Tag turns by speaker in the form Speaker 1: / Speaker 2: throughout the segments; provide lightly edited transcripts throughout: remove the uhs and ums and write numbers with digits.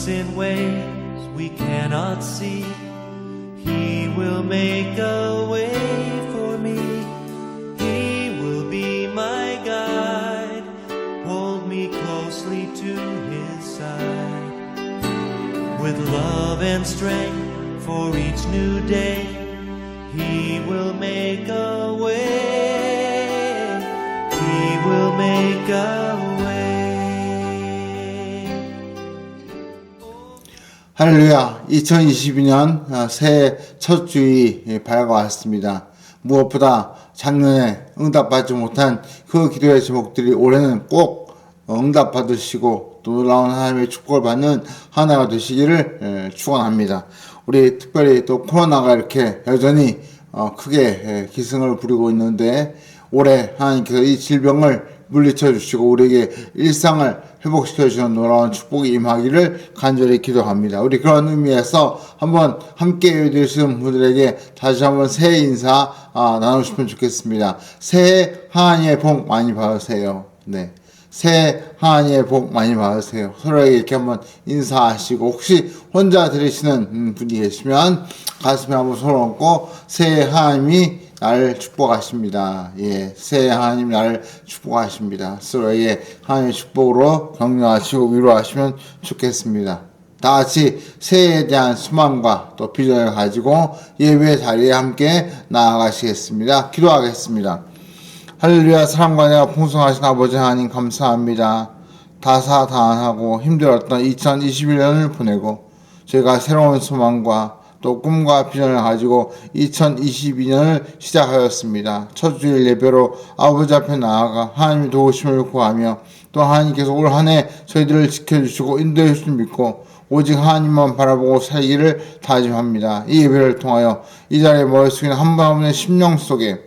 Speaker 1: works in ways we cannot see. He will make a way for me. He will be my guide. Hold me closely to His side. With love and strength for each new day, He will make a way. He will make a way.
Speaker 2: 할렐루야. 2022년 새해 첫 주일이 밝아왔습니다. 무엇보다 작년에 응답받지 못한 그 기도의 제목들이 올해는 꼭 응답받으시고 또 놀라운 하나님의 축복을 받는 한 해가 되시기를 축원합니다. 우리 특별히 또 코로나가 이렇게 여전히 크게 기승을 부리고 있는데 올해 하나님께서 이 질병을 물리쳐 주시고 우리에게 일상을 회복시켜 주시는 놀라운 축복이 임하기를 간절히 기도합니다. 우리 그런 의미에서 한번 함께 해주신 분들에게 다시 한번 새해 인사 나누시면 좋겠습니다. 새해 하나님의 복 많이 받으세요. 네. 새해 하나님의 복 많이 받으세요. 서로에게 이렇게 한번 인사하시고 혹시 혼자 들으시는 분이 계시면 가슴에 한번 손을 얹고 새해 하나님이 나를 축복하십니다. 예, 새해 하나님 나를 축복하십니다. 서로에게 하나님의 축복으로 격려하시고 위로하시면 좋겠습니다. 다 같이 새해에 대한 소망과 또 비전을 가지고 예배 자리에 함께 나아가시겠습니다. 기도하겠습니다. 할렐루야. 사랑과 내가 풍성하신 아버지 하나님 감사합니다. 다사다난하고 힘들었던 2021년을 보내고 저희가 새로운 소망과 또 꿈과 비전을 가지고 2022년을 시작하였습니다. 첫 주일 예배로 아버지 앞에 나아가 하나님의 도우심을 구하며 또 하나님께서 올 한 해 저희들을 지켜주시고 인도해 주실 믿고 오직 하나님만 바라보고 살기를 다짐합니다. 이 예배를 통하여 이 자리에 모여 있는 한 분 한 분의 심령 속에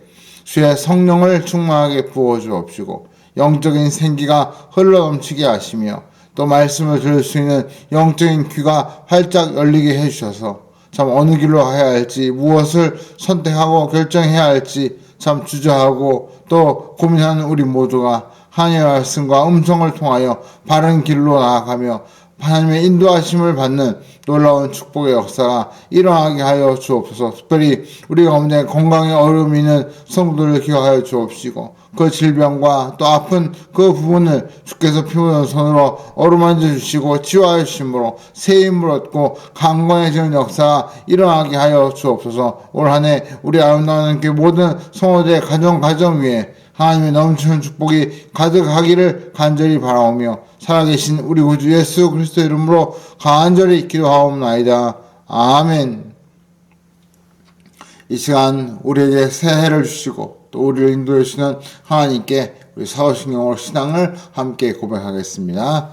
Speaker 2: 주의 성령을 충만하게 부어주옵시고 영적인 생기가 흘러넘치게 하시며 또 말씀을 들을 수 있는 영적인 귀가 활짝 열리게 해주셔서 참 어느 길로 가야 할지 무엇을 선택하고 결정해야 할지 참 주저하고 또 고민하는 우리 모두가 하나님의 말씀과 음성을 통하여 바른 길로 나아가며 하나님의 인도하심을 받는 놀라운 축복의 역사가 일어나게 하여 주옵소서. 특별히 우리 가운데 건강에 어려움이 있는 성도들을 기억하여 주옵시고 그 질병과 또 아픈 그 부분을 주께서 피 묻은 손으로 어루만져 주시고 치유하여 주심으로 새 힘을 얻고 강건해지는 역사가 일어나게 하여 주옵소서. 올 한 해 우리 아름다운 그 모든 성도들의 가정 위에 하나님의 넘치는 축복이 가득하기를 간절히 바라오며 살아계신 우리 구주 예수 그리스도 이름으로 간절히 기도하옵나이다. 아멘. 이 시간 우리에게 새해를 주시고 또 우리를 인도해 주시는 하나님께 우리 사도신경으로 신앙을 함께 고백하겠습니다.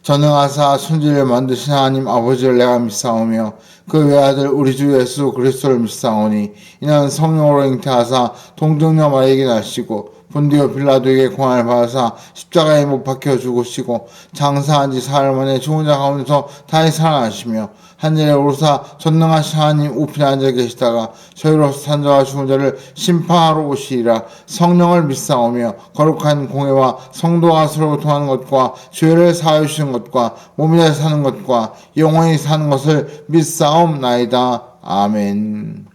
Speaker 2: 전능하사 천지를 만드신 하나님 아버지를 내가 믿사오며 그 외아들 우리 주 예수 그리스도를 믿사오니 이는 성령으로 잉태하사 동정녀 마리에게 나시고 본디오 빌라도에게 고난을 받아사 십자가에 못 박혀 죽으시고 장사한 지 사흘 만에 죽은 자 가운데서 다시 살아나시며 하늘에 오르사 전능하신 하나님 우편에 앉아 계시다가 저희로서 산 자와 죽은 자를 심판하러 오시리라. 성령을 믿사오며 거룩한 공회와 성도가 서로 통하는 것과 죄를 사하여 주시는 것과 몸에 사는 것과 영원히 사는 것을 믿사옵나이다. 아멘.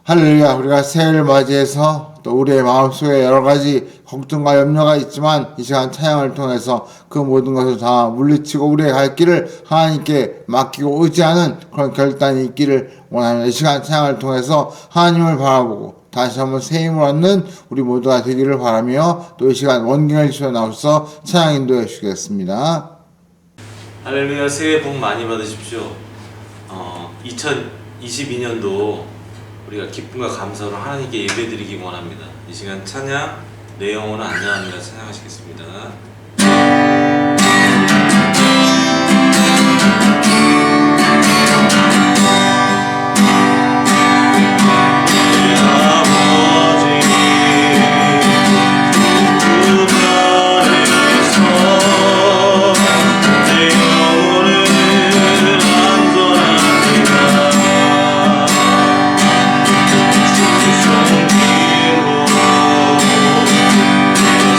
Speaker 2: 할렐루야. 우리가 새해를 맞이해서 또 우리의 마음속에 여러 가지 걱정과 염려가 있지만 이 시간 찬양을 통해서 그 모든 것을 다 물리치고 우리의 갈 길을 하나님께 맡기고 의지하는 그런 결단이 있기를 원합니다. 이 시간 찬양을 통해서 하나님을 바라보고 다시 한번 새 힘을 얻는 우리 모두가 되기를 바라며 또 이 시간 원경을 주셔 나오셔서 찬양 인도해 주시겠습니다.
Speaker 3: 할렐루야. 새해 복 많이 받으십시오. 2022년도 우리가 기쁨과 감사로 하나님께 예배드리기 원합니다. 이 시간 찬양 내 영혼을 안녕합니다. 찬양하시겠습니다.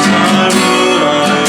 Speaker 1: 삶을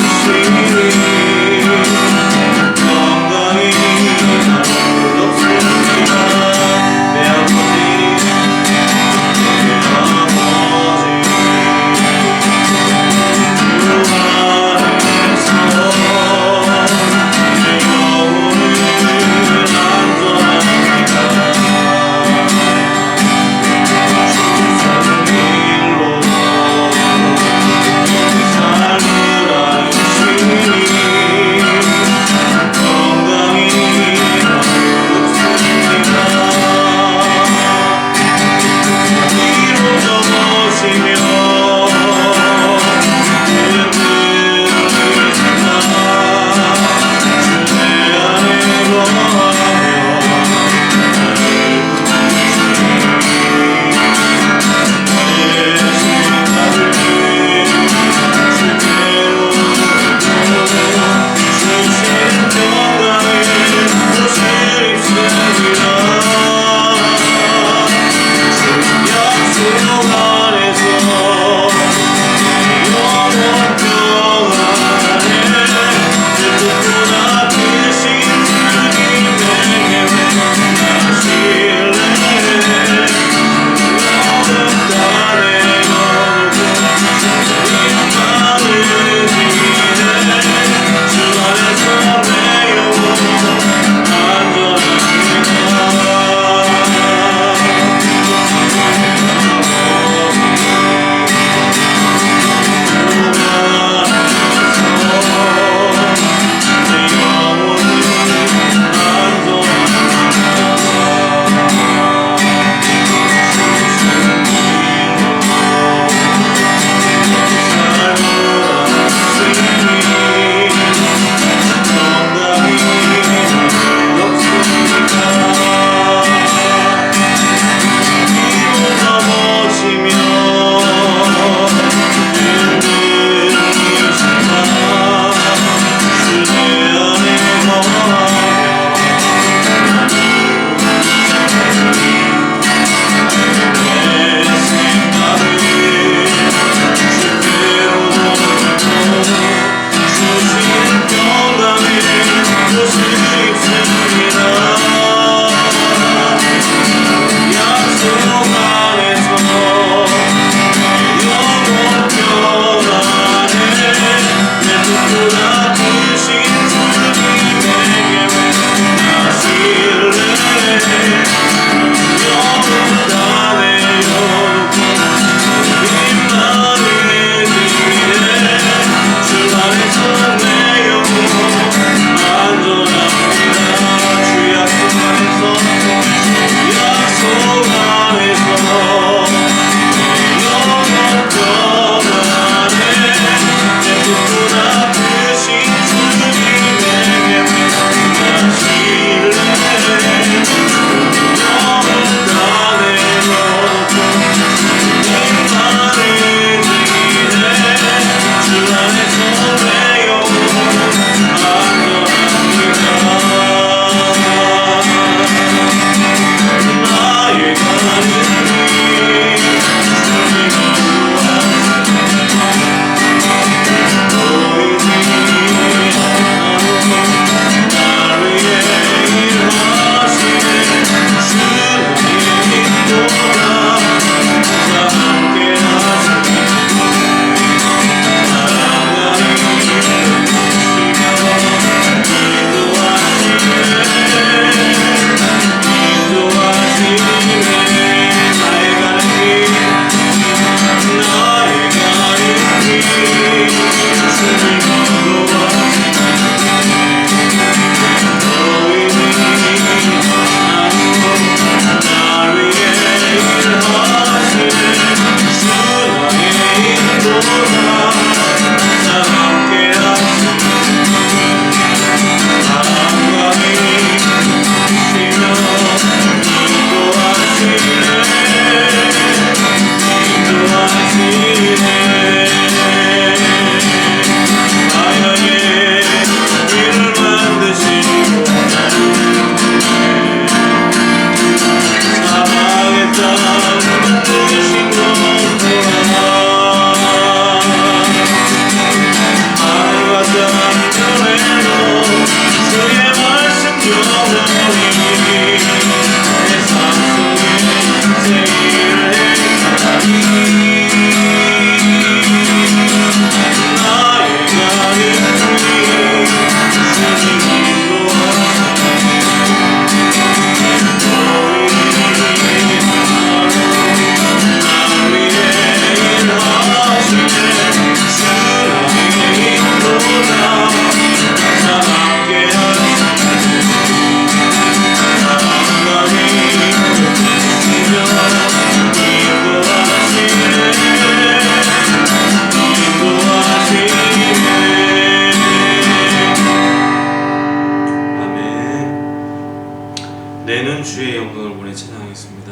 Speaker 3: 찬양하겠습니다.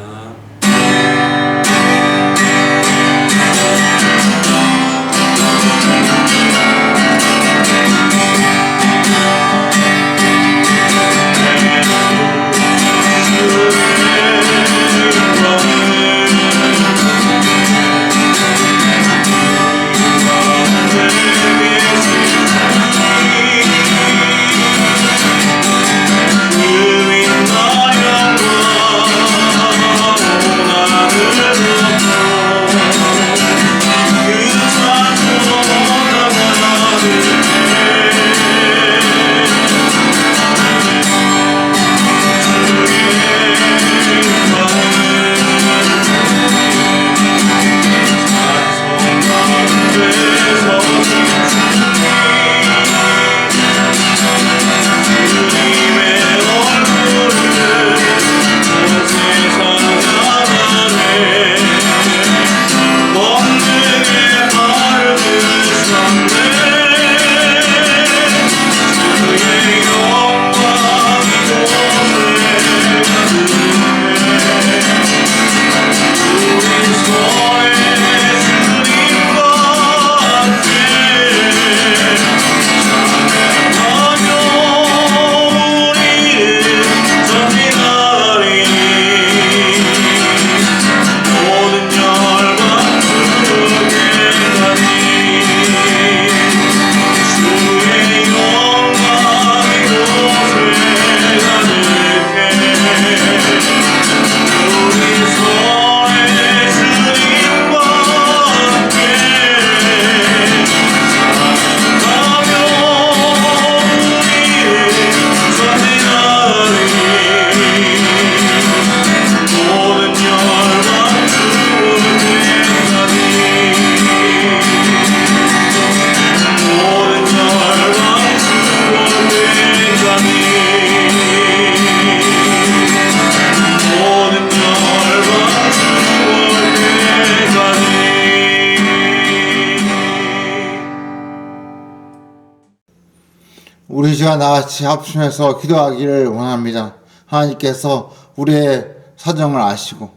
Speaker 2: 우리 시간 나같이 합심해서 기도하기를 원합니다. 하나님께서 우리의 사정을 아시고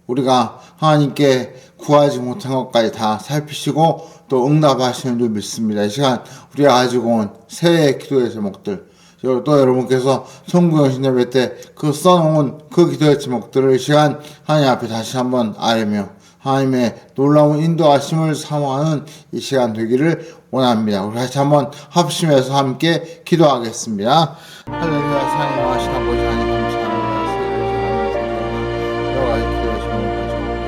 Speaker 2: 우리가 하나님께 구하지 못한 것까지 다 살피시고 또 응답하시는 줄 믿습니다. 이 시간 우리가 가지고 온 새해의 기도의 제목들, 또 여러분께서 송구영신 예배 때 그 써놓은 그 기도의 제목들을 이 시간 하나님 앞에 다시 한번 아뢰며 하나님의 놀라운 인도하심을 사모하는 이 시간 되기를 원합니다. 우리 다시 한번 합심해서 함께 기도하겠습니다. 할렐루야. 사랑의 하신 아버지 하나님 감사합니다. 새해를 잘하면서 여러 가지 기도의 제목을 가지고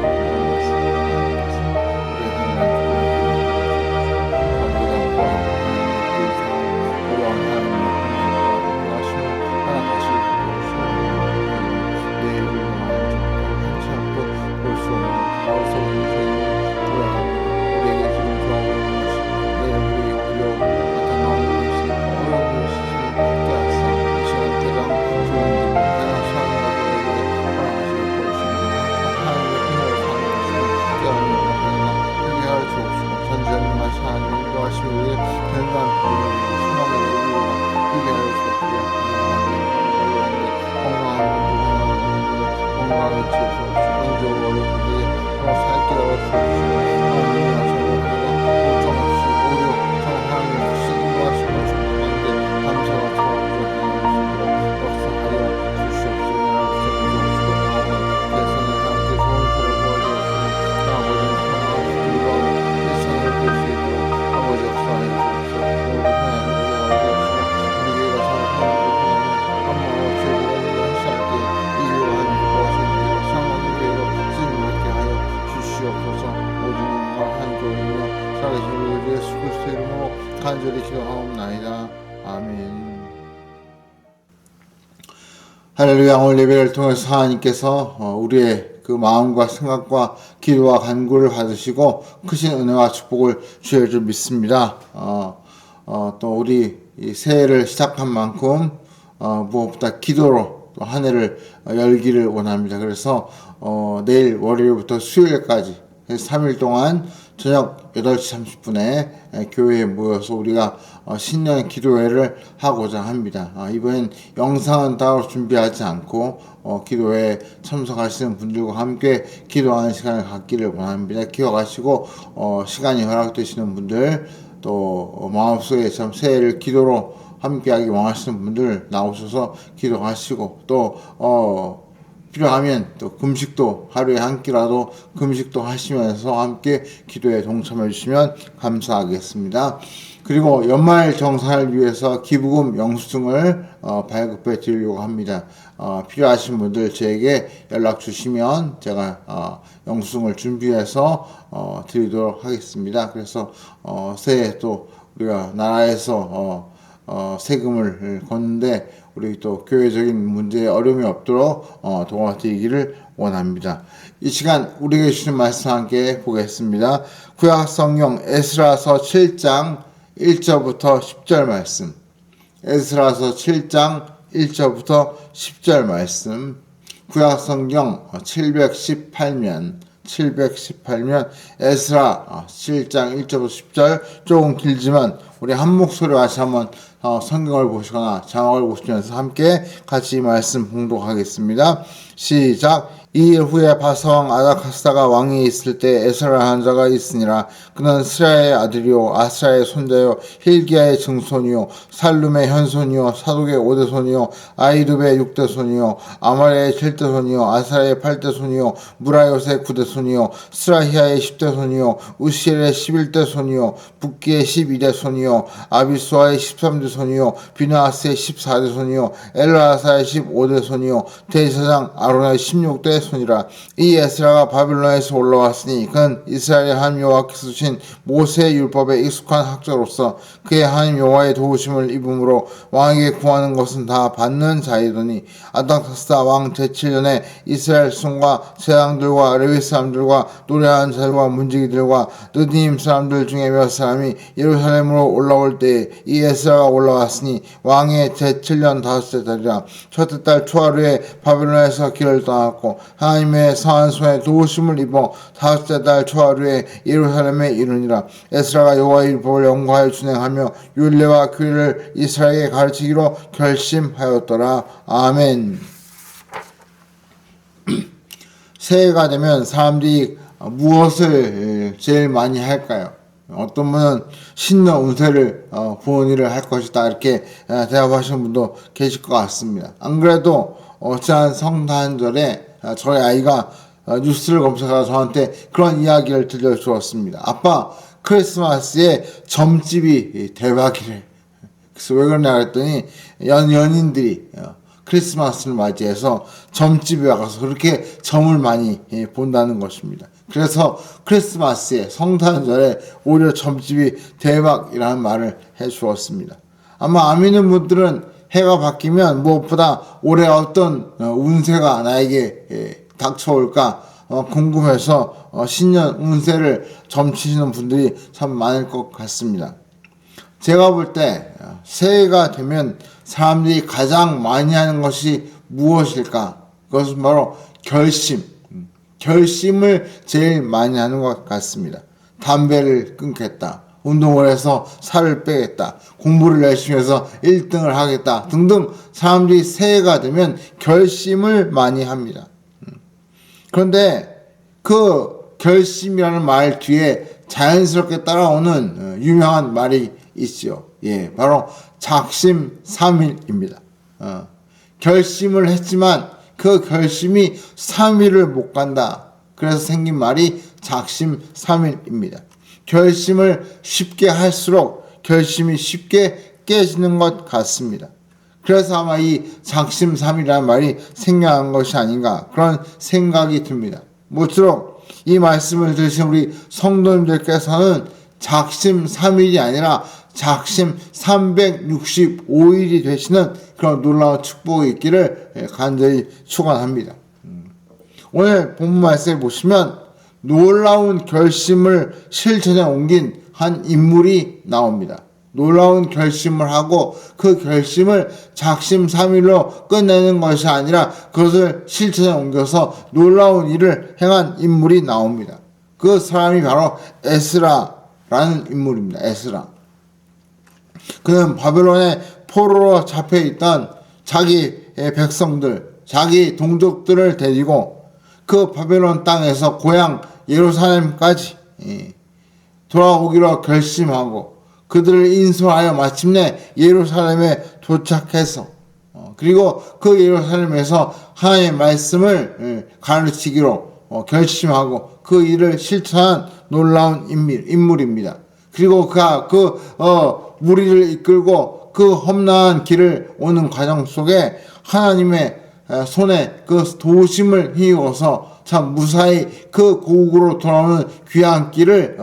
Speaker 2: 간절히 기도하옵나이다. 아멘. 할렐루야. 오늘 예배를 통해서 하나님께서 우리의 그 마음과 생각과 기도와 간구를 받으시고 크신 은혜와 축복을 주실 줄 믿습니다. 또 우리 이 새해를 시작한 만큼 무엇보다 기도로 또 한 해를 열기를 원합니다. 그래서 내일 월요일부터 수요일까지 3일 동안 저녁 8시 30분에 교회에 모여서 우리가 신년 기도회를 하고자 합니다. 이번엔 영상은 따로 준비하지 않고 기도회에 참석하시는 분들과 함께 기도하는 시간을 갖기를 원합니다. 기억하시고 시간이 허락되시는 분들, 또 마음속에 참 새해를 기도로 함께하기 원하시는 분들 나오셔서 기도하시고, 또 필요하면 또 금식도 하루에 한 끼라도 금식도 하시면서 함께 기도에 동참해 주시면 감사하겠습니다. 그리고 연말 정산을 위해서 기부금 영수증을 발급해 드리려고 합니다. 필요하신 분들 저에게 연락 주시면 제가 영수증을 준비해서 드리도록 하겠습니다. 그래서 새해 또 우리가 나라에서 세금을 걷는데 우리 또 교회적인 문제에 어려움이 없도록 도와드리기를 원합니다. 이 시간 우리에게 주신 말씀 함께 보겠습니다. 구약 성경 에스라서 7장 1절부터 10절 말씀. 에스라서 7장 1절부터 10절 말씀. 구약 성경 718면 에스라 7장 1절부터 10절, 조금 길지만 우리 한 목소리로 다시 한번 성경을 보시거나 자막을 보시면서 함께 같이 말씀 봉독하겠습니다. 시작. 이일 후에 바사왕 아닥사스다가 왕이 있을 때 에스라라는 자가 있으니라. 그는 스라의 아들이요 아스라의 손자요 힐기야의 증손이요 살룸의 현손이요 사독의 5대손이요 아이룹의 6대손이요 아마리아의 7대손이요 아사라의 8대손이요 무라요의 9대손이요 스라히야의 10대손이요 우시엘의 11대손이요 붓기의 12대손이요 아비수아의 13대손이요 비나하스의 14대손이요 엘라사의 15대손이요 대제사장 아론의 16대 손이라. 이 에스라가 바빌론에서 올라왔으니 그는 이스라엘의 하나님 여호와께서 주신 모세의 율법에 익숙한 학자로서 그의 하나님 여호와의 도우심을 입음으로 왕에게 구하는 것은 다 받는 자이더니 아닥사스다 왕 제7년에 이스라엘 수송과 제사장들과 레위 사람들과 노래하는 자들과 문지기들과 느디님 사람들 중에 몇 사람이 예루살렘으로 올라올 때에 이 에스라가 올라왔으니 왕의 제7년 5째 달이라. 첫째 달 초하루에 바빌론에서 길을 떠났고 하나님의 선한 손에 도우심을 입어 5째 달 초하루에 예루살렘에 이르니라. 에스라가 여호와의 율법을 연구하여 준행하며 율례와 규례를 이스라엘에게 가르치기로 결심하였더라. 아멘. 새해가 되면 사람들이 무엇을 제일 많이 할까요? 어떤 분은 신년 운세를 보는 일을 할 것이다 이렇게 대답하시는 분도 계실 것 같습니다. 안 그래도 지난 성탄절에 저희 아이가 뉴스를 검색하다 저한테 그런 이야기를 들려주었습니다. 아빠, 크리스마스에 점집이 대박이래. 그래서 왜 그러냐 했더니 연인들이 크리스마스를 맞이해서 점집에 가서 그렇게 점을 많이 본다는 것입니다. 그래서 크리스마스에 성탄절에 오히려 점집이 대박이라는 말을 해주었습니다. 아마 아미는 분들은 해가 바뀌면 무엇보다 올해 어떤 운세가 나에게 닥쳐올까 궁금해서 신년 운세를 점치시는 분들이 참 많을 것 같습니다. 제가 볼 때 새해가 되면 사람들이 가장 많이 하는 것이 무엇일까? 그것은 바로 결심을 제일 많이 하는 것 같습니다. 담배를 끊겠다, 운동을 해서 살을 빼겠다, 공부를 열심히 해서 1등을 하겠다 등등 사람들이 새해가 되면 결심을 많이 합니다. 그런데 그 결심이라는 말 뒤에 자연스럽게 따라오는 유명한 말이 있죠. 예, 바로 작심삼일입니다. 결심을 했지만 그 결심이 3일을 못 간다. 그래서 생긴 말이 작심삼일입니다. 결심을 쉽게 할수록 결심이 쉽게 깨지는 것 같습니다. 그래서 아마 이 작심삼일이라는 말이 생겨난 것이 아닌가 그런 생각이 듭니다. 모쪼록 이 말씀을 들으신 우리 성도님들께서는 작심삼일이 아니라 작심 365일이 되시는 그런 놀라운 축복이 있기를 간절히 축원합니다. 오늘 본문 말씀을 보시면 놀라운 결심을 실천에 옮긴 한 인물이 나옵니다. 놀라운 결심을 하고 그 결심을 작심삼일로 끝내는 것이 아니라 그것을 실천에 옮겨서 놀라운 일을 행한 인물이 나옵니다. 그 사람이 바로 에스라라는 인물입니다. 에스라. 그는 바벨론의 포로로 잡혀있던 자기 백성들, 자기 동족들을 데리고 그 바벨론 땅에서 고향 예루살렘까지 돌아오기로 결심하고 그들을 인솔하여 마침내 예루살렘에 도착해서 그리고 그 예루살렘에서 하나님의 말씀을 가르치기로 결심하고 그 일을 실천한 놀라운 인물입니다. 그리고 그가 무리를 이끌고 그 험난한 길을 오는 과정 속에 하나님의 손에 그 도심을 힘입어서 참 무사히 그 고국으로 돌아오는 귀한 길을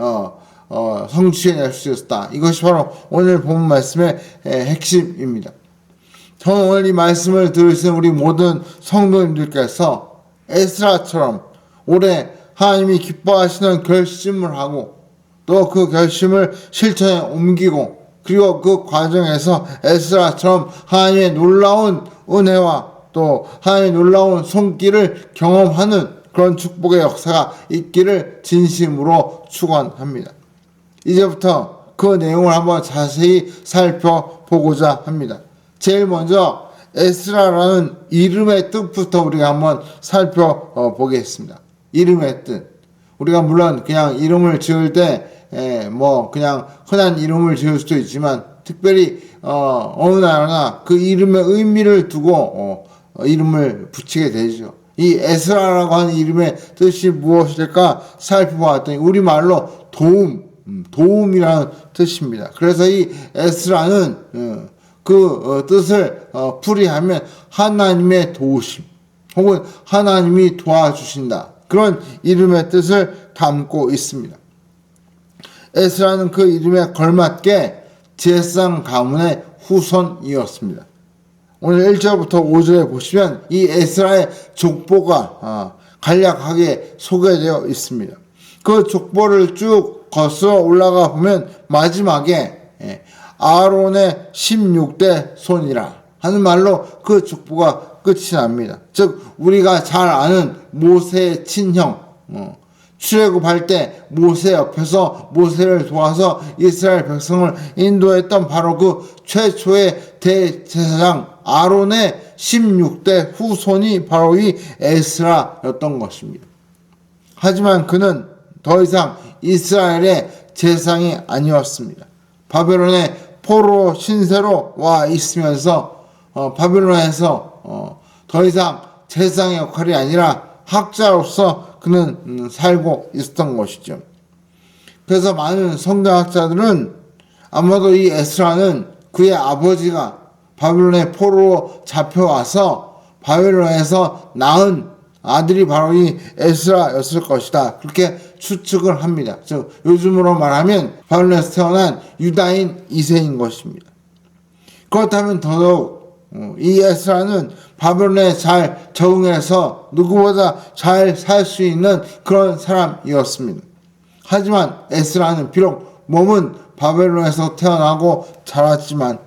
Speaker 2: 성취해낼 수 있었다. 이것이 바로 오늘 본 말씀의 핵심입니다. 저는 오늘 이 말씀을 들으시는 우리 모든 성도님들께서 에스라처럼 올해 하나님이 기뻐하시는 결심을 하고 또 그 결심을 실천에 옮기고 그리고 그 과정에서 에스라처럼 하나님의 놀라운 은혜와 또 하나님의 놀라운 손길을 경험하는 그런 축복의 역사가 있기를 진심으로 축원합니다. 이제부터 그 내용을 한번 자세히 살펴보고자 합니다. 제일 먼저 에스라라는 이름의 뜻부터 우리가 한번 살펴보겠습니다. 이름의 뜻. 우리가 물론 그냥 이름을 지을 때 그냥 흔한 이름을 지을 수도 있지만 특별히 어느 나라나 그 이름의 의미를 두고 이름을 붙이게 되죠. 이 에스라라고 하는 이름의 뜻이 무엇일까 살펴보았더니 우리말로 도움이라는 뜻입니다. 그래서 이 에스라는 그 뜻을 풀이하면 하나님의 도우심 혹은 하나님이 도와주신다. 그런 이름의 뜻을 담고 있습니다. 에스라는 그 이름에 걸맞게 제사장 가문의 후손이었습니다. 오늘 1절부터 5절에 보시면 이 에스라의 족보가 간략하게 소개되어 있습니다. 그 족보를 쭉 거슬러 올라가 보면 마지막에 아론의 16대 손이라 하는 말로 그 족보가 끝이 납니다. 즉 우리가 잘 아는 모세의 친형, 출애굽할 때 모세 옆에서 모세를 도와서 이스라엘 백성을 인도했던 바로 그 최초의 대제사장 아론의 16대 후손이 바로 이 에스라였던 것입니다. 하지만 그는 더 이상 이스라엘의 제사장이 아니었습니다. 바벨론의 포로 신세로 와 있으면서 바벨론에서 더 이상 제사장의 역할이 아니라 학자로서 그는 살고 있었던 것이죠. 그래서 많은 성경학자들은 아마도 이 에스라는 그의 아버지가 바벨론의 포로로 잡혀와서 바벨론에서 낳은 아들이 바로 이 에스라였을 것이다. 그렇게 추측을 합니다. 즉 요즘으로 말하면 바벨론에서 태어난 유다인 2세인 것입니다. 그렇다면 더더욱 이 에스라는 바벨론에 잘 적응해서 누구보다 잘 살 수 있는 그런 사람이었습니다. 하지만 에스라는 비록 몸은 바벨론에서 태어나고 자랐지만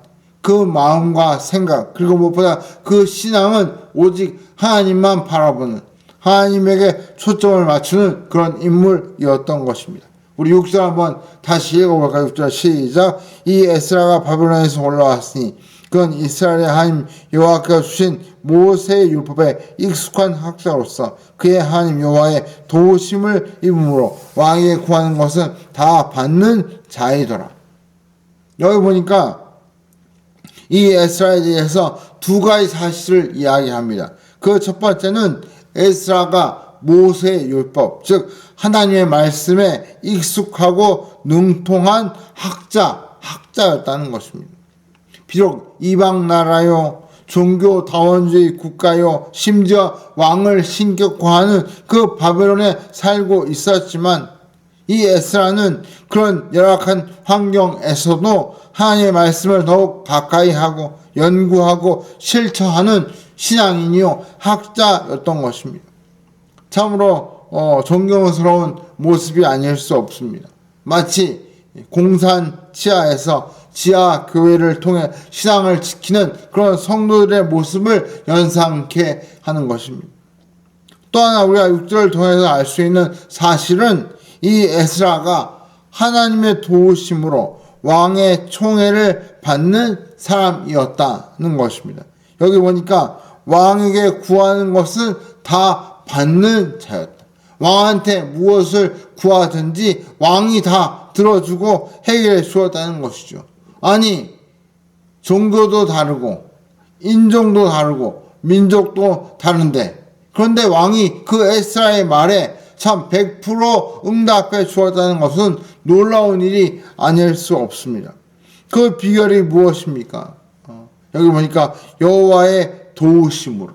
Speaker 2: 그 마음과 생각 그리고 무엇보다 그 신앙은 오직 하나님만 바라보는 하나님에게 초점을 맞추는 그런 인물이었던 것입니다. 우리 6절 한번 다시 읽어볼까요? 6절 시작. 이 에스라가 바벨론에서 올라왔으니 그건 이스라엘의 하나님 여호와께서 주신 모세의 율법에 익숙한 학자로서 그의 하나님 여호와의 도우심을 입음으로 왕에게 구하는 것은 다 받는 자이더라. 여기 보니까 이 에스라에 대해서 두 가지 사실을 이야기합니다. 그 첫 번째는 에스라가 모세의 율법, 즉 하나님의 말씀에 익숙하고 능통한 학자였다는 것입니다. 비록 이방 나라요, 종교 다원주의 국가요, 심지어 왕을 신격화하는 그 바벨론에 살고 있었지만 이 에스라는 그런 열악한 환경에서도 하나님의 말씀을 더욱 가까이 하고 연구하고 실천하는 신앙인이요 학자였던 것입니다. 참으로 존경스러운 모습이 아닐 수 없습니다. 마치 공산 치하에서 지하 교회를 통해 신앙을 지키는 그런 성도들의 모습을 연상케 하는 것입니다. 또 하나 우리가 6절을 통해서 알 수 있는 사실은 이 에스라가 하나님의 도우심으로 왕의 총애를 받는 사람이었다는 것입니다. 여기 보니까 왕에게 구하는 것은 다 받는 자였다. 왕한테 무엇을 구하든지 왕이 다 들어주고 해결해 주었다는 것이죠. 아니, 종교도 다르고 인종도 다르고 민족도 다른데, 그런데 왕이 그 에스라의 말에 참 100% 응답해 주었다는 것은 놀라운 일이 아닐 수 없습니다. 그 비결이 무엇입니까? 여기 보니까 여호와의 도우심으로,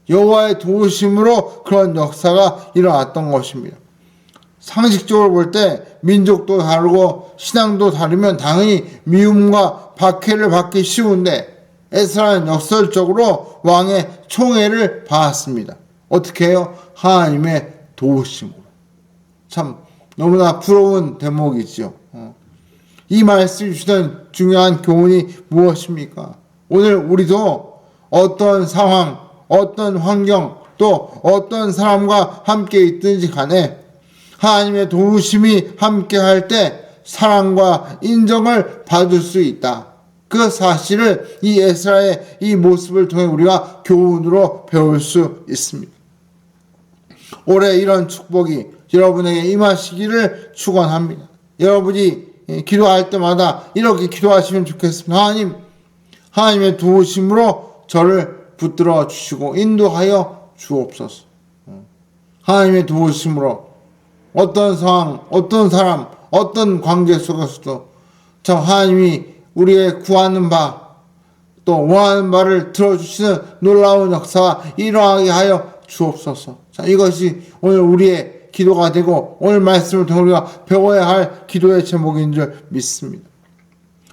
Speaker 2: 여호와의 도우심으로 그런 역사가 일어났던 것입니다. 상식적으로 볼 때 민족도 다르고 신앙도 다르면 당연히 미움과 박해를 받기 쉬운데, 에스라는 역설적으로 왕의 총애를 받았습니다. 어떻게 해요? 하나님의 도우심으로. 참 너무나 부러운 대목이죠. 이 말씀이 주는 중요한 교훈이 무엇입니까? 오늘 우리도 어떤 상황, 어떤 환경, 또 어떤 사람과 함께 있든지 간에 하나님의 도우심이 함께 할 때 사랑과 인정을 받을 수 있다. 그 사실을 이 에스라의 이 모습을 통해 우리가 교훈으로 배울 수 있습니다. 올해 이런 축복이 여러분에게 임하시기를 축원합니다. 여러분이 기도할 때마다 이렇게 기도하시면 좋겠습니다. 하나님의 도우심으로 저를 붙들어 주시고 인도하여 주옵소서. 하나님의 도우심으로 어떤 상황, 어떤 사람, 어떤 관계 속에서도 참 하나님이 우리의 구하는 바, 또 원하는 바를 들어주시는 놀라운 역사가 일어나게 하여 주옵소서. 자, 이것이 오늘 우리의 기도가 되고 오늘 말씀을 통해 우리가 배워야 할 기도의 제목인 줄 믿습니다.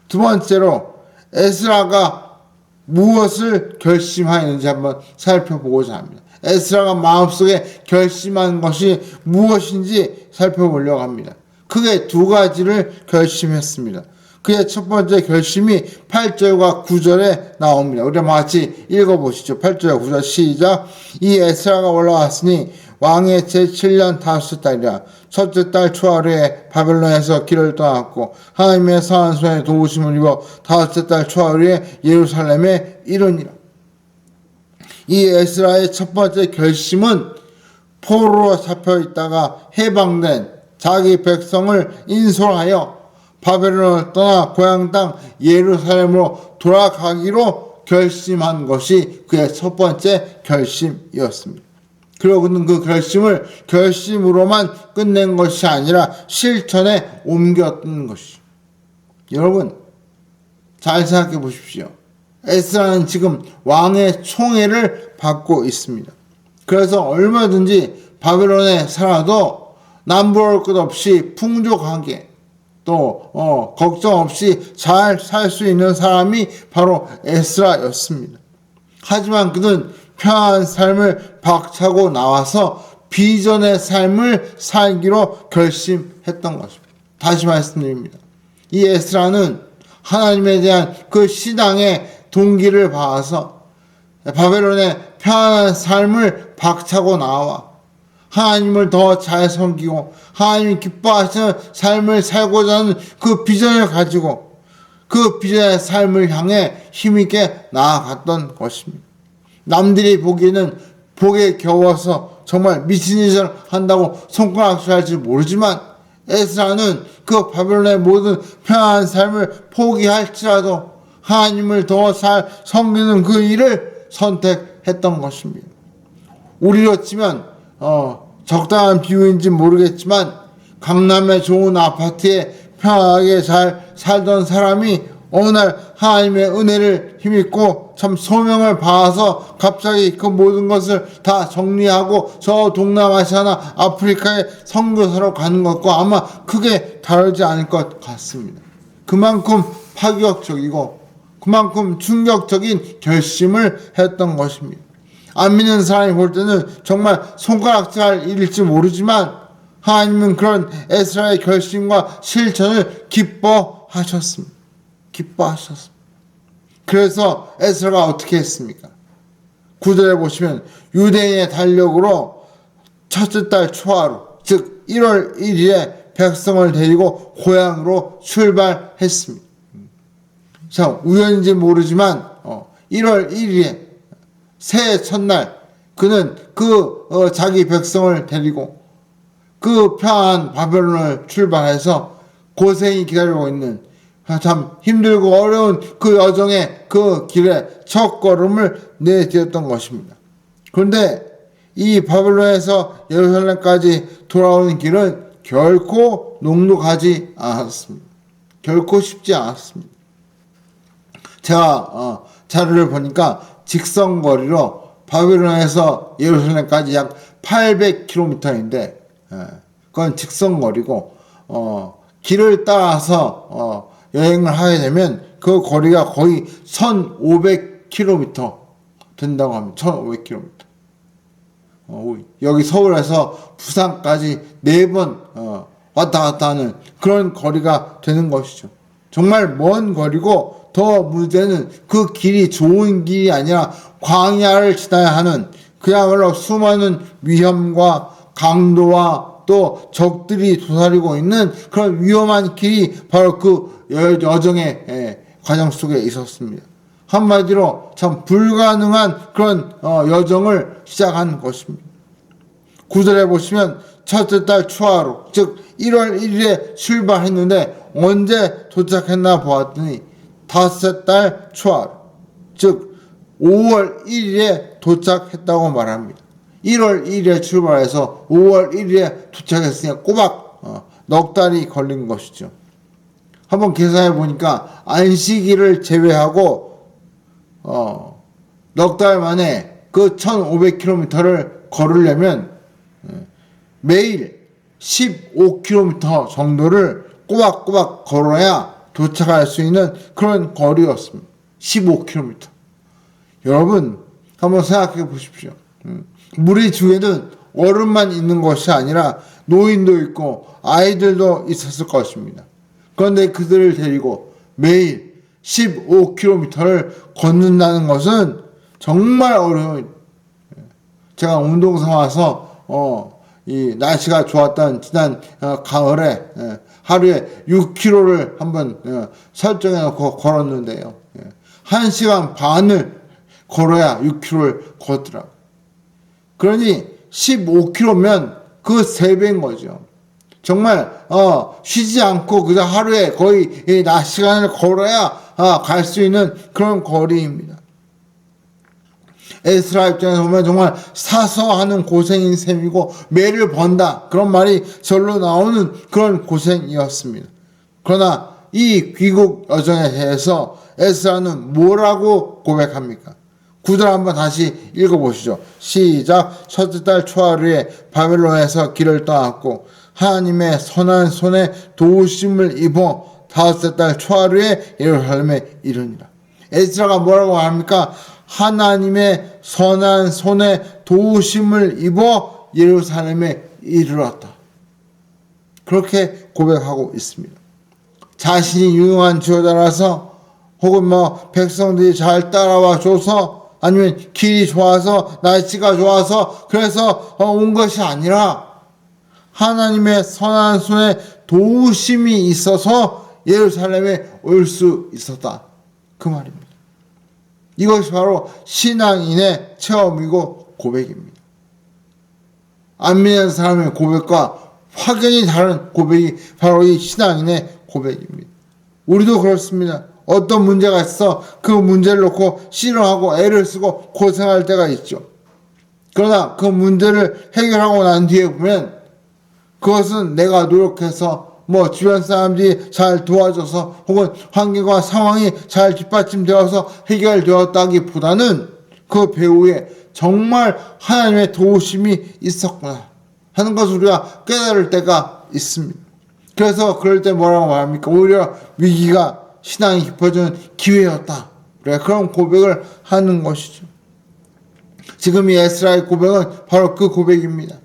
Speaker 2: 두 번째로 에스라가 무엇을 결심하였는지 한번 살펴보고자 합니다. 에스라가 마음속에 결심한 것이 무엇인지 살펴보려고 합니다. 크게 두 가지를 결심했습니다. 그의 첫 번째 결심이 8절과 9절에 나옵니다. 우리 같이 읽어보시죠. 8절과 9절 시작. 이 에스라가 올라왔으니 왕의 제7년 다섯째 달이라. 첫째 달 초하루에 바벨론에서 길을 떠났고 하나님의 선한 손에 도우심을 입어 다섯째 달 초하루에 예루살렘에 이르니라. 이 에스라의 첫 번째 결심은 포로로 잡혀 있다가 해방된 자기 백성을 인솔하여 바벨론을 떠나 고향 땅 예루살렘으로 돌아가기로 결심한 것이 그의 첫 번째 결심이었습니다. 그리고 그는 그 결심을 결심으로만 끝낸 것이 아니라 실천에 옮겼던 것이죠. 여러분, 잘 생각해 보십시오. 에스라는 지금 왕의 총애를 받고 있습니다. 그래서 얼마든지 바벨론에 살아도 남부러울 것 없이 풍족하게 또 걱정 없이 잘 살 수 있는 사람이 바로 에스라였습니다. 하지만 그는 편안한 삶을 박차고 나와서 비전의 삶을 살기로 결심했던 것입니다. 다시 말씀드립니다. 이 에스라는 하나님에 대한 그 신앙의 동기를 봐서 바벨론의 편안한 삶을 박차고 나와 하나님을 더 잘 섬기고 하나님이 기뻐하시는 삶을 살고자 하는 그 비전을 가지고 그 비전의 삶을 향해 힘있게 나아갔던 것입니다. 남들이 보기에는 복에 겨워서 정말 미친 짓을 한다고 손가락질 할지 모르지만 에스라는 그 바벨론의 모든 편안한 삶을 포기할지라도 하나님을 더 잘 섬기는 그 일을 선택했던 것입니다. 우리로 치면 적당한 비유인지 모르겠지만 강남의 좋은 아파트에 편하게 잘 살던 사람이 어느 날 하나님의 은혜를 힘입고 참 소명을 받아서 갑자기 그 모든 것을 다 정리하고 저 동남아시아나 아프리카에 선교사로 가는 것과 아마 크게 다르지 않을 것 같습니다. 그만큼 파격적이고 그만큼 충격적인 결심을 했던 것입니다. 안 믿는 사람이 볼 때는 정말 손가락질 일일지 모르지만 하나님은 그런 에스라의 결심과 실천을 기뻐하셨습니다. 그래서 에스라가 어떻게 했습니까? 9절에 보시면 유대인의 달력으로 첫째 달 초하루 즉 1월 1일에 백성을 데리고 고향으로 출발했습니다. 자, 우연인지 모르지만 1월 1일에 새해 첫날 그는 자기 백성을 데리고 그 평안한 바벨론을 출발해서 고생이 기다리고 있는 참 힘들고 어려운 그 여정의 그 길에 첫 걸음을 내디뎠던 것입니다. 그런데 이 바벨론에서 예루살렘까지 돌아오는 길은 결코 녹록하지 않았습니다. 결코 쉽지 않았습니다. 제가 자료를 보니까 직선거리로 바벨론에서 예루살렘까지 약 800km인데 그건 직선거리고 길을 따라서 여행을 하게 되면 그 거리가 거의 1500km 된다고 합니다. 1500km. 여기 서울에서 부산까지 4번 왔다 갔다 하는 그런 거리가 되는 것이죠. 정말 먼 거리고 더 문제는 그 길이 좋은 길이 아니라 광야를 지나야 하는 그야말로 수많은 위험과 강도와 또 적들이 도사리고 있는 그런 위험한 길이 바로 그 여정의 과정 속에 있었습니다. 한마디로 참 불가능한 그런 여정을 시작한 것입니다. 9절에 보시면 첫째 달 초하루 즉 1월 1일에 출발했는데 언제 도착했나 보았더니 다섯째 달 초하루 즉 5월 1일에 도착했다고 말합니다. 1월 1일에 출발해서 5월 1일에 도착했으니까 꼬박 넉 달이 걸린 것이죠. 한번 계산해 보니까 안식일을 제외하고 넉 달 만에 그 1500km를 걸으려면 매일 15km 정도를 꼬박꼬박 걸어야 도착할 수 있는 그런 거리였습니다. 15km. 여러분 한번 생각해 보십시오. 우리 중에는 어른만 있는 것이 아니라 노인도 있고 아이들도 있었을 것입니다. 그런데 그들을 데리고 매일 15km를 걷는다는 것은 정말 어려운. 제가 운동사 와서 이 날씨가 좋았던 지난 가을에 하루에 6km를 한번 설정해 놓고 걸었는데요. 1시간 반을 걸어야 6km를 걷더라고요. 그러니 15km면 그 3배인 거죠. 정말 쉬지 않고 그저 하루에 거의 낮 시간을 걸어야 갈 수 있는 그런 거리입니다. 에스라 입장에서 보면 정말 사서 하는 고생인 셈이고 매를 번다 그런 말이 절로 나오는 그런 고생이었습니다. 그러나 이 귀국 여정에 대해서 에스라는 뭐라고 고백합니까? 9절 한번 다시 읽어보시죠. 시작. 첫째 달 초하루에 바벨론에서 길을 떠났고 하나님의 선한 손에 도우심을 입어 다섯째 달 초하루에 예루살렘에 이르니라. 에스라가 뭐라고 합니까? 하나님의 선한 손에 도우심을 입어 예루살렘에 이르렀다. 그렇게 고백하고 있습니다. 자신이 유능한 지도자라서 혹은 백성들이 잘 따라와 줘서 아니면 길이 좋아서 날씨가 좋아서 그래서 온 것이 아니라 하나님의 선한 손에 도우심이 있어서 예루살렘에 올 수 있었다. 그 말입니다. 이것이 바로 신앙인의 체험이고 고백입니다. 안 믿는 사람의 고백과 확연히 다른 고백이 바로 이 신앙인의 고백입니다. 우리도 그렇습니다. 어떤 문제가 있어 그 문제를 놓고 싫어하고 애를 쓰고 고생할 때가 있죠. 그러나 그 문제를 해결하고 난 뒤에 보면 그것은 내가 노력해서 주변 사람들이 잘 도와줘서 혹은 환경과 상황이 잘 뒷받침되어서 해결되었다기보다는 그 배후에 정말 하나님의 도우심이 있었구나 하는 것을 우리가 깨달을 때가 있습니다. 그래서 그럴 때 뭐라고 말합니까? 오히려 위기가 신앙이 깊어지는 기회였다. 그런 고백을 하는 것이죠. 지금 이 에스라의 고백은 바로 그 고백입니다.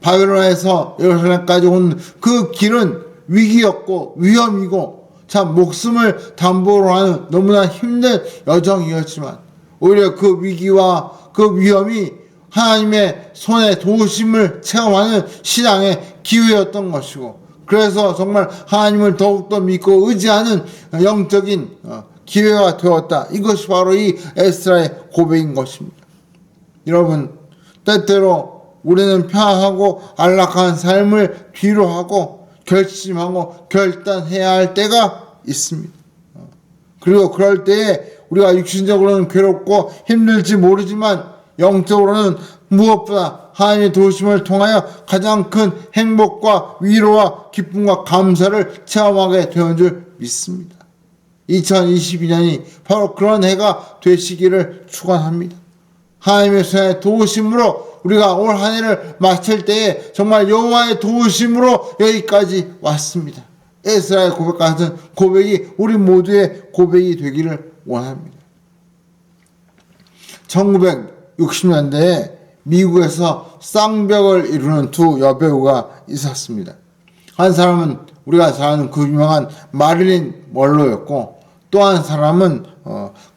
Speaker 2: 바벨론에서 예루살렘까지 온 그 길은 위기였고 위험이고 참 목숨을 담보로 하는 너무나 힘든 여정이었지만 오히려 그 위기와 그 위험이 하나님의 손의 도우심을 체험하는 신앙의 기회였던 것이고, 그래서 정말 하나님을 더욱더 믿고 의지하는 영적인 기회가 되었다. 이것이 바로 이 에스라의 고백인 것입니다. 여러분, 때때로 우리는 평안하고 안락한 삶을 뒤로 하고 결심하고 결단해야 할 때가 있습니다. 그리고 그럴 때에 우리가 육신적으로는 괴롭고 힘들지 모르지만 영적으로는 무엇보다 하나님의 도우심을 통하여 가장 큰 행복과 위로와 기쁨과 감사를 체험하게 되는 줄 믿습니다. 2022년이 바로 그런 해가 되시기를 축원합니다. 하나님의 손의 도우심으로 우리가 올 한 해를 마칠 때에 정말 여호와의 도우심으로 여기까지 왔습니다. 에스라의 고백 같은 고백이 우리 모두의 고백이 되기를 원합니다. 1960년대에 미국에서 쌍벽을 이루는 두 여배우가 있었습니다. 한 사람은 우리가 잘 아는 그 유명한 마릴린 먼로였고, 또 한 사람은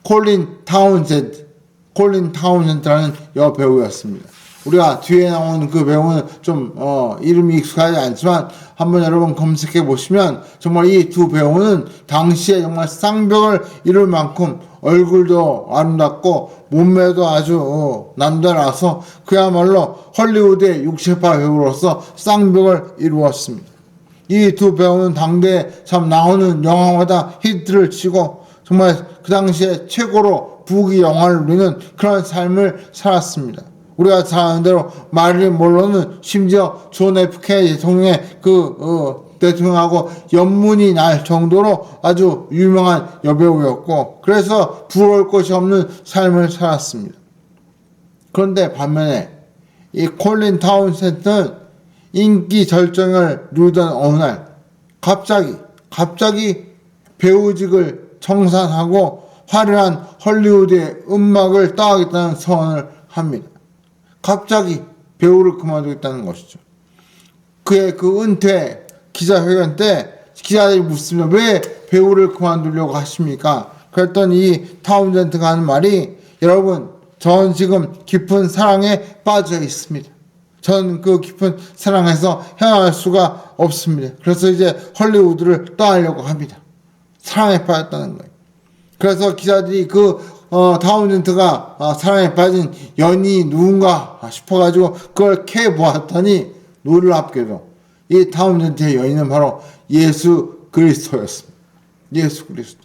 Speaker 2: 콜린 타운젠드라는 여배우였습니다. 우리가 뒤에 나오는 그 배우는 좀 이름이 익숙하지 않지만 한번 여러분 검색해 보시면 정말 이 두 배우는 당시에 정말 쌍벽을 이룰 만큼 얼굴도 아름답고 몸매도 아주 남달라서 그야말로 헐리우드의 육체파 배우로서 쌍벽을 이루었습니다. 이 두 배우는 당대에 참 나오는 영화마다 히트를 치고 정말 그 당시에 최고로 부귀 영화를 누리는 그런 삶을 살았습니다. 우리가 잘 아는 대로 마릴린 먼로는 심지어 존 F 케네디 대통령의 대통령하고 연문이 날 정도로 아주 유명한 여배우였고, 그래서 부러울 것이 없는 삶을 살았습니다. 그런데 반면에 이 콜린 타운센트는 인기 절정을 누리던 어느 날 갑자기 배우직을 청산하고 화려한 헐리우드의 음악을 따가겠다는 선언을 합니다. 갑자기 배우를 그만두겠다는 것이죠. 그의 그 은퇴 기자회견 때 기자들이 묻습니다. 왜 배우를 그만두려고 하십니까? 그랬더니 이 타운젠트가 하는 말이, 여러분, 전 지금 깊은 사랑에 빠져 있습니다. 전 그 깊은 사랑에서 헤어날 수가 없습니다. 그래서 이제 헐리우드를 떠나려고 합니다. 사랑에 빠졌다는 거예요. 그래서 기자들이 타운젠트가 사랑에 빠진 연인이 누군가 싶어가지고 그걸 캐보았더니 놀랍게도 이 타운젠트의 연인은 바로 예수 그리스도였습니다. 예수 그리스도.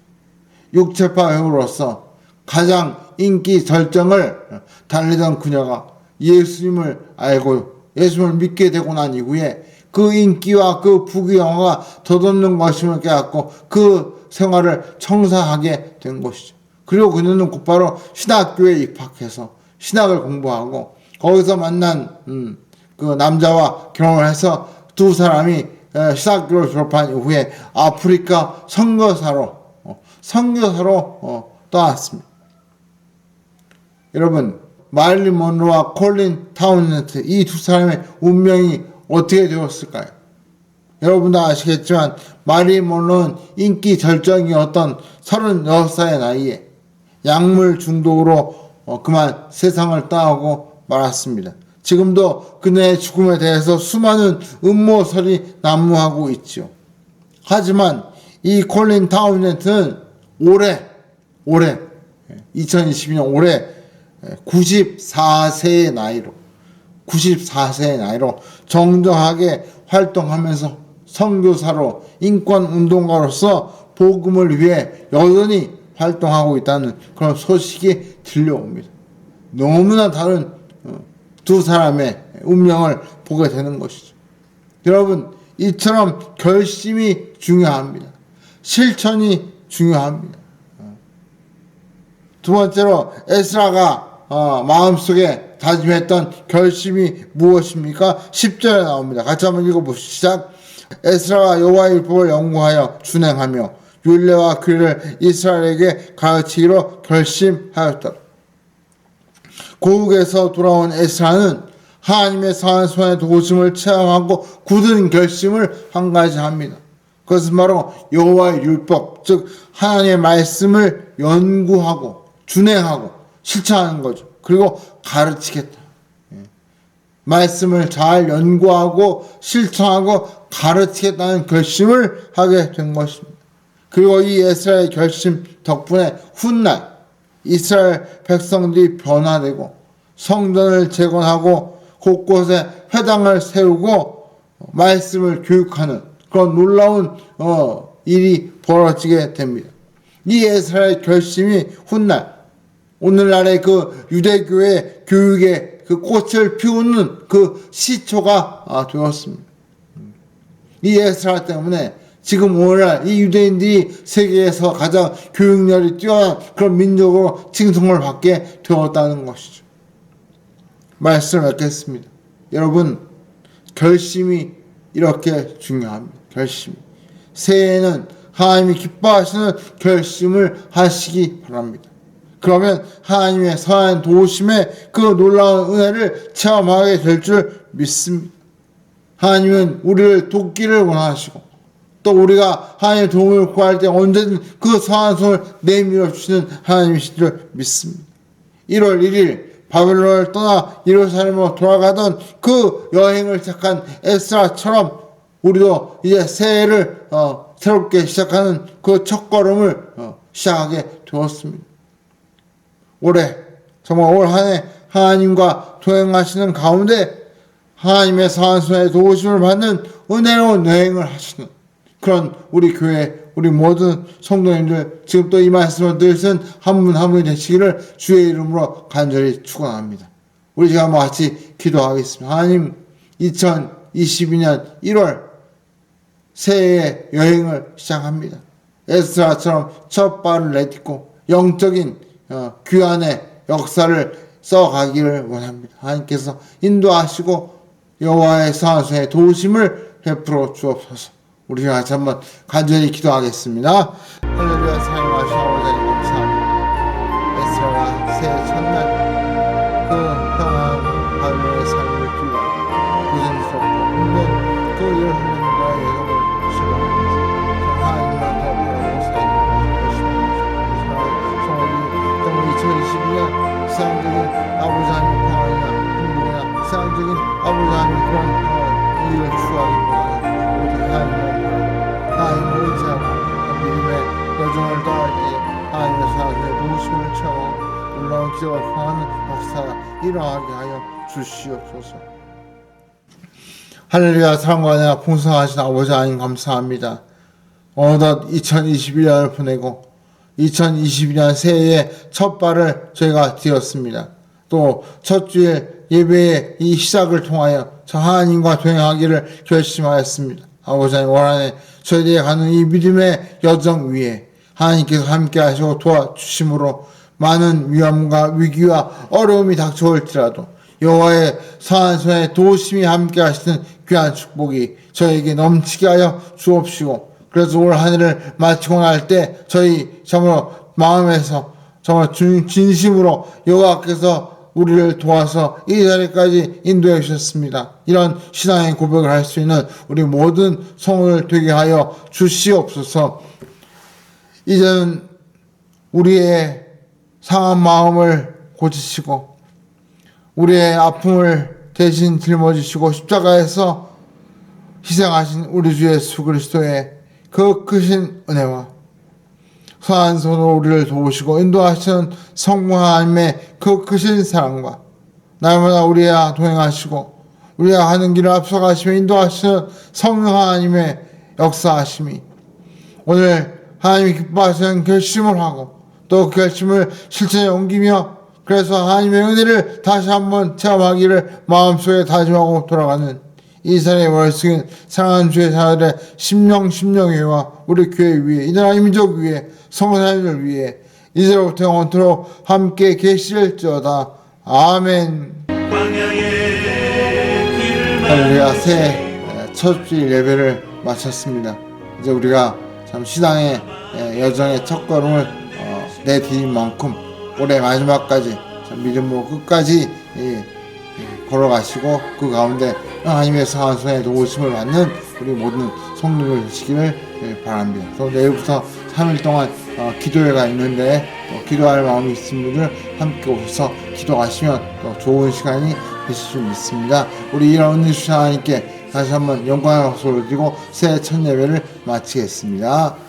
Speaker 2: 육체파 배우로서 가장 인기 절정을 달리던 그녀가 예수님을 알고 예수님을 믿게 되고 난 이후에 그 인기와 그 부귀영화가 덧없는 것임을 깨닫고 그 생활을 청산하게 된 것이죠. 그리고 그녀는 곧바로 신학교에 입학해서 신학을 공부하고 거기서 만난 그 남자와 결혼을 해서 두 사람이 신학교를 졸업한 이후에 아프리카 선교사로 떠났습니다. 여러분, 마릴린 먼로와 콜린 타운젠트 이 두 사람의 운명이 어떻게 되었을까요? 여러분 다 아시겠지만 마릴린 먼로는 인기 절정이었던 36살의 나이에 약물 중독으로 그만 세상을 떠나고 말았습니다. 지금도 그녀의 죽음에 대해서 수많은 음모설이 난무하고 있죠. 하지만 이 콜린 타운젠트는 올해 2022년 올해 94세의 나이로 정정하게 활동하면서 선교사로 인권운동가로서 복음을 위해 여전히 활동하고 있다는 그런 소식이 들려옵니다. 너무나 다른 두 사람의 운명을 보게 되는 것이죠. 여러분, 이처럼 결심이 중요합니다. 실천이 중요합니다. 두 번째로 에스라가 마음속에 다짐했던 결심이 무엇입니까? 10절에 나옵니다. 같이 한번 읽어보시죠. 시작. 에스라가 여호와의 율법을 연구하여 준행하며 율례와 규례를 이스라엘에게 가르치기로 결심하였다. 고국에서 돌아온 에스라는 하나님의 선한 손의 도우심을 체험하고 굳은 결심을 한 가지 합니다. 그것은 바로 여호와의 율법, 즉 하나님의 말씀을 연구하고 준행하고 실천하는 거죠. 그리고 가르치겠다. 말씀을 잘 연구하고 실천하고 가르치겠다는 결심을 하게 된 것입니다. 그리고 이 에스라의 결심 덕분에 훗날 이스라엘 백성들이 변화되고 성전을 재건하고 곳곳에 회당을 세우고 말씀을 교육하는 그런 놀라운 일이 벌어지게 됩니다. 이 에스라의 결심이 훗날 오늘날의 그 유대교의 교육의 그 꽃을 피우는 그 시초가 되었습니다. 이 에스라 때문에 지금 오늘날 이 유대인들이 세계에서 가장 교육열이 뛰어난 그런 민족으로 칭송을 받게 되었다는 것이죠. 말씀을 맺겠습니다. 여러분, 결심이 이렇게 중요합니다. 결심. 새해에는 하나님이 기뻐하시는 결심을 하시기 바랍니다. 그러면 하나님의 선한 도우심의 그 놀라운 은혜를 체험하게 될 줄 믿습니다. 하나님은 우리를 돕기를 원하시고 또 우리가 하나님의 도움을 구할 때 언제든 그 선한 손을 내밀어 주시는 하나님이신 줄 믿습니다. 1월 1일 바벨론을 떠나 예루살렘으로 돌아가던 그 여행을 시작한 에스라처럼 우리도 이제 새해를 새롭게 시작하는 그 첫걸음을 시작하게 되었습니다. 올해 정말 올 한 해 하나님과 동행하시는 가운데 하나님의 선한 손의 도우심을 받는 은혜로운 여행을 하시는 그런 우리 교회 우리 모든 성도님들 지금 또 이 말씀을 들으신 한 분 한 분이 되시기를 주의 이름으로 간절히 축원합니다. 우리 지금 한번 같이 기도하겠습니다. 하나님 2022년 1월 새해의 여행을 시작합니다. 에스라처럼 첫 발을 내딛고 영적인 귀환의 역사를 써가기를 원합니다. 하나님께서 인도하시고 여호와의 선한 손의 도우심을 베풀어 주옵소서. 우리 같이 한번 간절히 기도하겠습니다. 할렐루야. 사랑하신 아버지 하나님 감사합니다. 에스라가 새해 첫날 그 평안 바벨론의 삶을 뛰고 고생스럽고 힘든 그 일을 흘리는 나의 예정을 실현하면서 하나님만 더 바라보고 살고 정말 2022년 세상적인 아버지 하나님 평안이나 행복이나 세상적인 아버지 하나님 그런 일을 추구하기보다는 오직 하나님을 의지하고 믿음의 여정을 떠날 때 하나님의 사랑의 도우심을 체험하고 놀라운 기적을 행하는 역사가 일어나게 하여 주시옵소서. 할렐루야. 사랑과 은혜가 풍성하신 아버지 하나님 감사합니다. 어느덧 2021년을 보내고 2022년 새해의 첫 발을 저희가 디었습니다. 또 첫 주일 예배의 이 시작을 통하여 저 하나님과 동행하기를 결심하였습니다. 아버지 하나님 올 한 해 저희들이 가는 이 믿음의 여정 위에 하나님께서 함께 하시고 도와주심으로 많은 위험과 위기와 어려움이 닥쳐올지라도 여호와의 선한 손에 도우심이 함께 하시는 귀한 축복이 저에게 넘치게 하여 주옵시고 그래서 올 한 해를 마치고 날 때 저희 정말 마음에서 정말 진심으로 여호와께서 우리를 도와서 이 자리까지 인도해 주셨습니다. 이런 신앙의 고백을 할 수 있는 우리 모든 성을 되게 하여 주시옵소서. 이제는 우리의 상한 마음을 고치시고 우리의 아픔을 대신 짊어지시고 십자가에서 희생하신 우리 주 예수 그리스도의 그 크신 은혜와 선한 손으로 우리를 도우시고 인도하시는 성부 하나님의 그 크신 사랑과 날마다 우리와 동행하시고 우리가 하는 길을 앞서가시며 인도하시는 성령 하나님의 역사하심이 오늘 하나님이 기뻐하시는 결심을 하고 또 결심을 실천에 옮기며 그래서 하나님의 은혜를 다시 한번 체험하기를 마음속에 다짐하고 돌아가는 이스라엘의 월승인 사랑하는 주의 자녀들의 심령회와 우리 교회 위에 이 나라 민족 위에 성도님들 위해 이제로부터 영원토록 함께 계실지어다. 아멘. 할렐루야. 새해 첫 주일 예배를 마쳤습니다. 이제 우리가 참 신앙의 여정의 첫걸음을 내디딘 만큼 올해 마지막까지 참 믿음으로 끝까지 걸어가시고 그 가운데 하나님의 선한 손에 도우심을 받는 우리 모든 성도들 되시기를 바랍니다. 또 내일부터 3일 동안 기도회가 있는데 또 기도할 마음이 있으신 분들 함께 오셔서 기도하시면 또 좋은 시간이 되실 줄 믿습니다. 우리 이런 은혜 주신 하나님께 다시 한번 영광의 박수를 드리고 새해 첫 예배를 마치겠습니다.